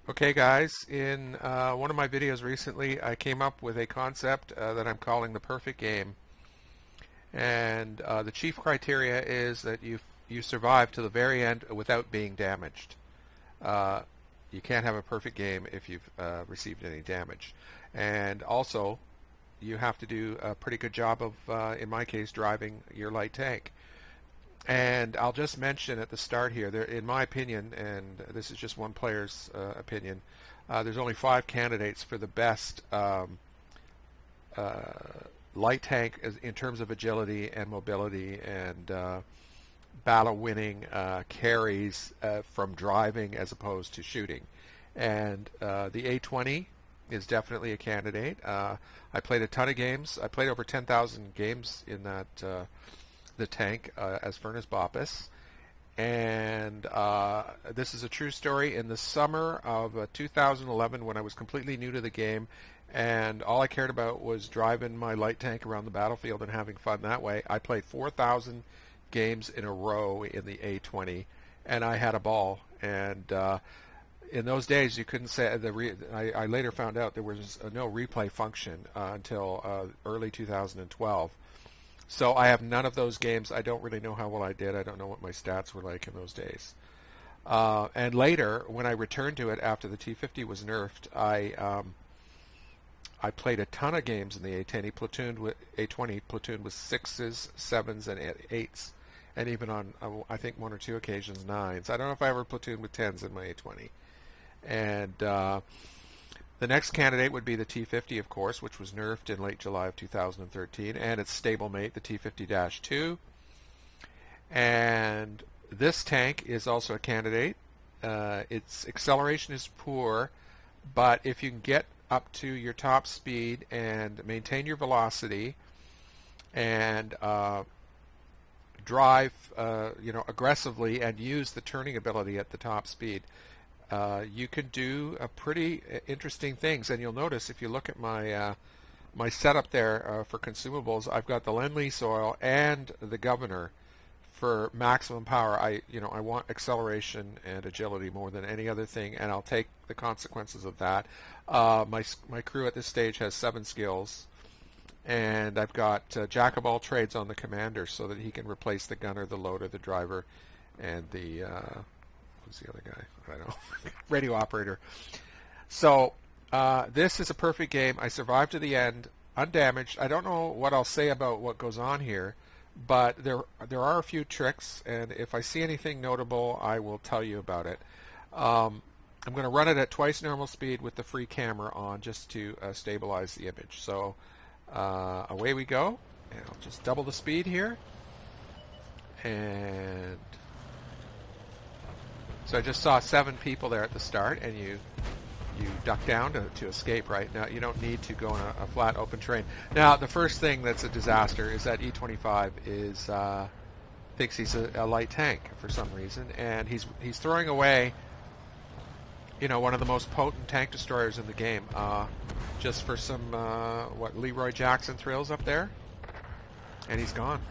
Okay guys, in one of my videos recently I came up with a concept that I'm calling the perfect game, and the chief criteria is that you survive to the very end without being damaged. Uh, you can't have a perfect game if you've received any damage, and also you have to do a pretty good job of, in my case, driving your light tank. And I'll just mention at the start here, in my opinion, and this is just one player's opinion, there's only 5 candidates for the best uh, light tank in terms of agility and mobility and battle winning carries from driving as opposed to shooting. And the A20 is definitely a candidate. I played a ton of games. I played over 10,000 games in that the tank as Furnace Boppus. And this is a true story. In the summer of 2011, when I was completely new to the game, and all I cared about was driving my light tank around the battlefield and having fun that way, I played 4,000 games in a row in the A20, and I had a ball. And in those days, you couldn't say I later found out there was no replay function until early 2012. So I have none of those games. I don't really know how well I did. I don't know what my stats were like in those days. And later, when I returned to it after the T50 was nerfed, I played a ton of games in the A20 platooned with 6s, 7s, and 8s, and even on I think 1 or 2 occasions 9s. I don't know if I ever platooned with 10s in my A20. And the next candidate would be the T50, of course, which was nerfed in late July of 2013, and its stablemate, the T50-2. And this tank is also a candidate. Its acceleration is poor, but if you can get up to your top speed and maintain your velocity and drive aggressively and use the turning ability at the top speed, you can do pretty interesting things. And you'll notice if you look at my my setup there for consumables, I've got the Lend-Lease oil and the governor for maximum power. I want acceleration and agility more than any other thing, and I'll take the consequences of that. My crew at this stage has 7 skills, and I've got jack of all trades on the commander so that he can replace the gunner, the loader, the driver, and the who's the other guy? I don't know. Radio operator. So this is a perfect game. I survived to the end, undamaged. I don't know what I'll say about what goes on here, but there are a few tricks, and if I see anything notable, I will tell you about it. I'm going to run it at twice normal speed with the free camera on just to stabilize the image. So away we go, and I'll just double the speed here, and so I just saw 7 people there at the start, and you duck down to escape. Right now, you don't need to go on a flat open terrain. Now, the first thing that's a disaster is that E25 thinks he's a light tank for some reason, and he's throwing away one of the most potent tank destroyers in the game just for some Leroy Jackson thrills up there, and he's gone.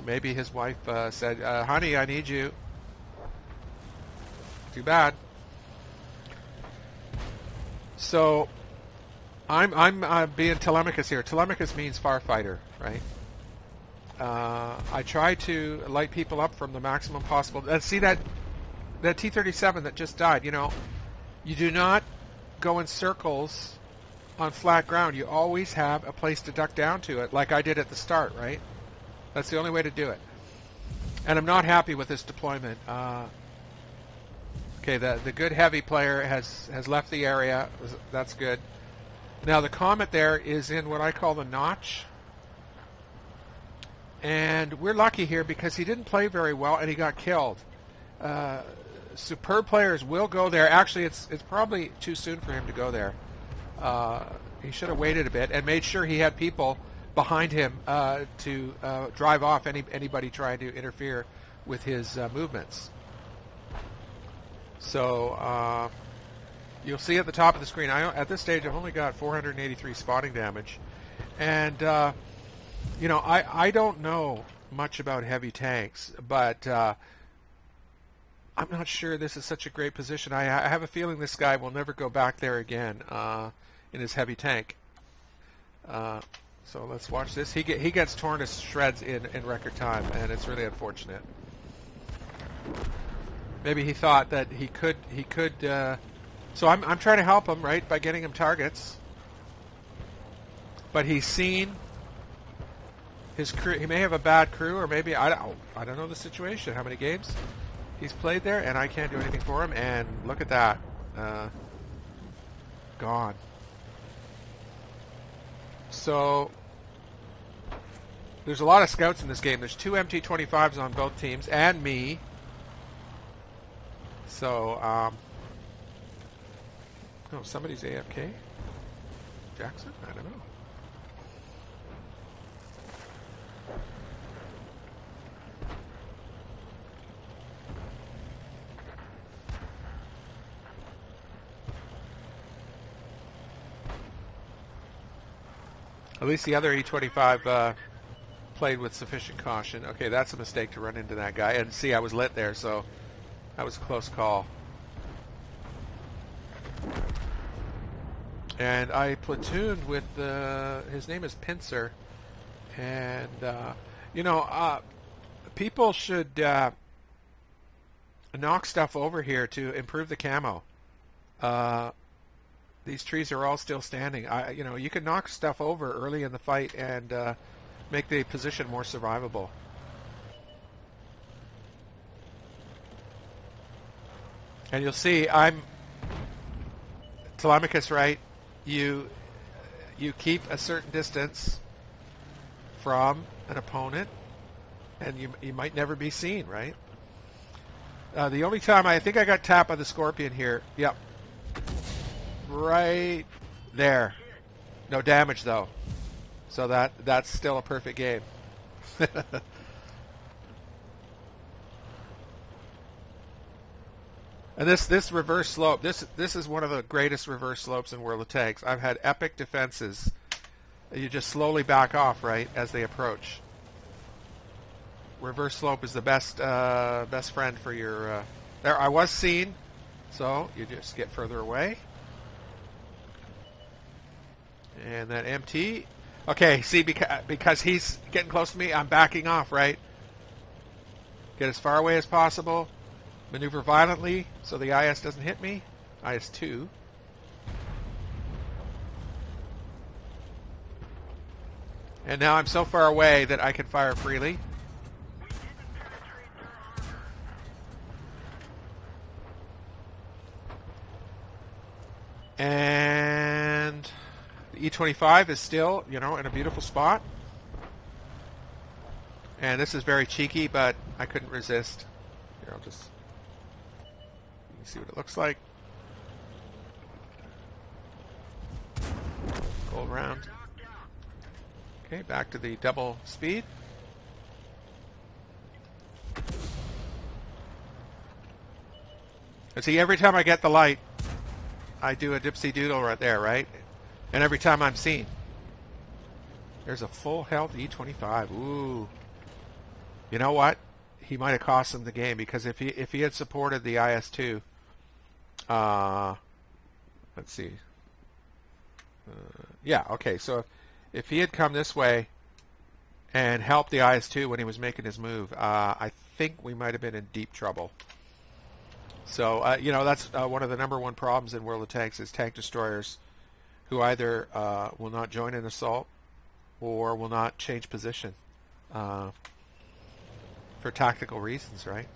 Maybe his wife said, honey, I need you. Too bad. So I'm being Telemachus here. Telemachus means farfighter, right? I try to light people up from the maximum possible. See that T-37 that just died. You do not go in circles on flat ground. You always have a place to duck down to it, like I did at the start, right? That's the only way to do it. And I'm not happy with this deployment. Okay, the good heavy player has left the area. That's good. Now the Comet there is in what I call the notch. And we're lucky here because he didn't play very well and he got killed. Superb players will go there. Actually, it's probably too soon for him to go there. He should have waited a bit and made sure he had people behind him to drive off anybody trying to interfere with his movements. So you'll see at the top of the screen, at this stage I've only got 483 spotting damage, and I don't know much about heavy tanks, but I'm not sure this is such a great position. I have a feeling this guy will never go back there again in his heavy tank. So let's watch this. He gets torn to shreds in record time, and it's really unfortunate. Maybe he thought that he could. So I'm trying to help him, right, by getting him targets. But he's seen his crew. He may have a bad crew, or maybe I don't know the situation. How many games he's played there, and I can't do anything for him. And look at that, gone. So there's a lot of scouts in this game. There's 2 MT-25s on both teams, and me. So, oh, somebody's AFK? Jackson? I don't know. At least the other E25 played with sufficient caution. Okay, that's a mistake to run into that guy. And see, I was lit there, so that was a close call. And I platooned with, his name is Pincer. And, people should knock stuff over here to improve the camo. These trees are all still standing. You can knock stuff over early in the fight and make the position more survivable. And you'll see, Telemachus, right? You keep a certain distance from an opponent, and you might never be seen, right? The only time I think I got tapped by the Scorpion here. Yep. Right there. No damage though. So that's still a perfect game. And this reverse slope, this is one of the greatest reverse slopes in World of Tanks. I've had epic defenses. You just slowly back off, right, as they approach. Reverse slope is the best friend for your. There, I was seen, so you just get further away. And that MT. Okay, see, because he's getting close to me, I'm backing off, right? Get as far away as possible. Maneuver violently so the IS doesn't hit me. IS-2. And now I'm so far away that I can fire freely. And the E-25 is still, in a beautiful spot. And this is very cheeky, but I couldn't resist. Here, I'll just... You can see what it looks like. Gold round. Okay, back to the double speed. And see, every time I get the light, I do a dipsy doodle right there, right? And every time I'm seen. There's a full health E-25. Ooh. You know what? He might have cost him the game, because if he had supported the IS-2, let's see. Yeah, okay, so if he had come this way and helped the IS-2 when he was making his move, I think we might have been in deep trouble. So, that's one of the number one problems in World of Tanks is tank destroyers who either will not join an assault or will not change position for tactical reasons, right?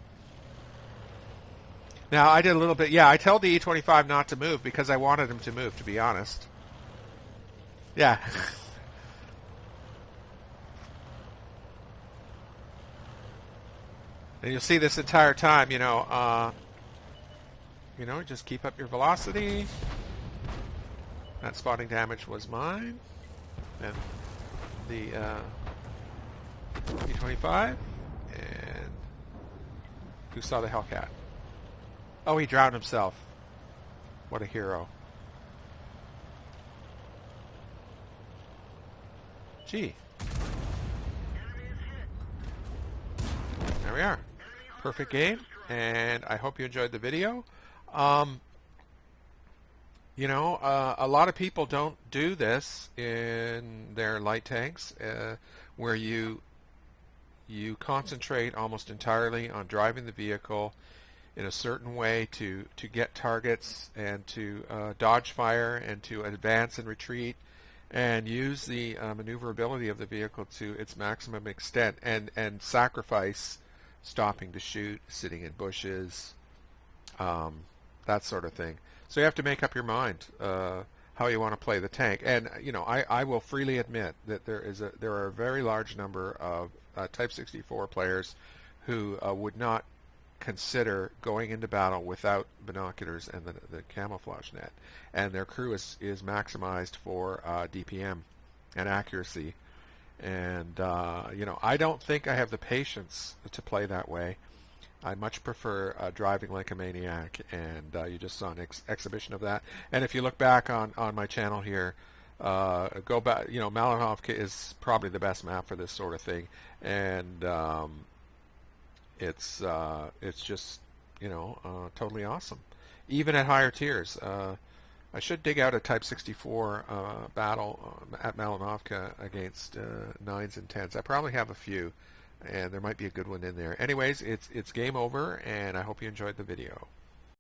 Now, I did a little bit, I told the E-25 not to move because I wanted him to move, to be honest. Yeah. And you'll see this entire time, just keep up your velocity. That spotting damage was mine. And the E-25. And who saw the Hellcat? Oh, he drowned himself. What a hero. Gee. There we are. Perfect game. and I hope you enjoyed the video. Um, a lot of people don't do this in their light tanks, where you concentrate almost entirely on driving the vehicle in a certain way to get targets and to dodge fire and to advance and retreat and use the maneuverability of the vehicle to its maximum extent and sacrifice stopping to shoot, sitting in bushes, that sort of thing. So you have to make up your mind how you want to play the tank. And I will freely admit that there are a very large number of Type 64 players who would not consider going into battle without binoculars and the camouflage net. And their crew is maximized for DPM and accuracy. And I don't think I have the patience to play that way. I much prefer driving like a maniac, and you just saw an exhibition of that. And if you look back on my channel here, go back. Malinovka is probably the best map for this sort of thing, and it's just totally awesome, even at higher tiers. I should dig out a Type 64 battle at Malinovka against 9s and 10s. I probably have a few, and there might be a good one in there. Anyways, it's game over, and I hope you enjoyed the video.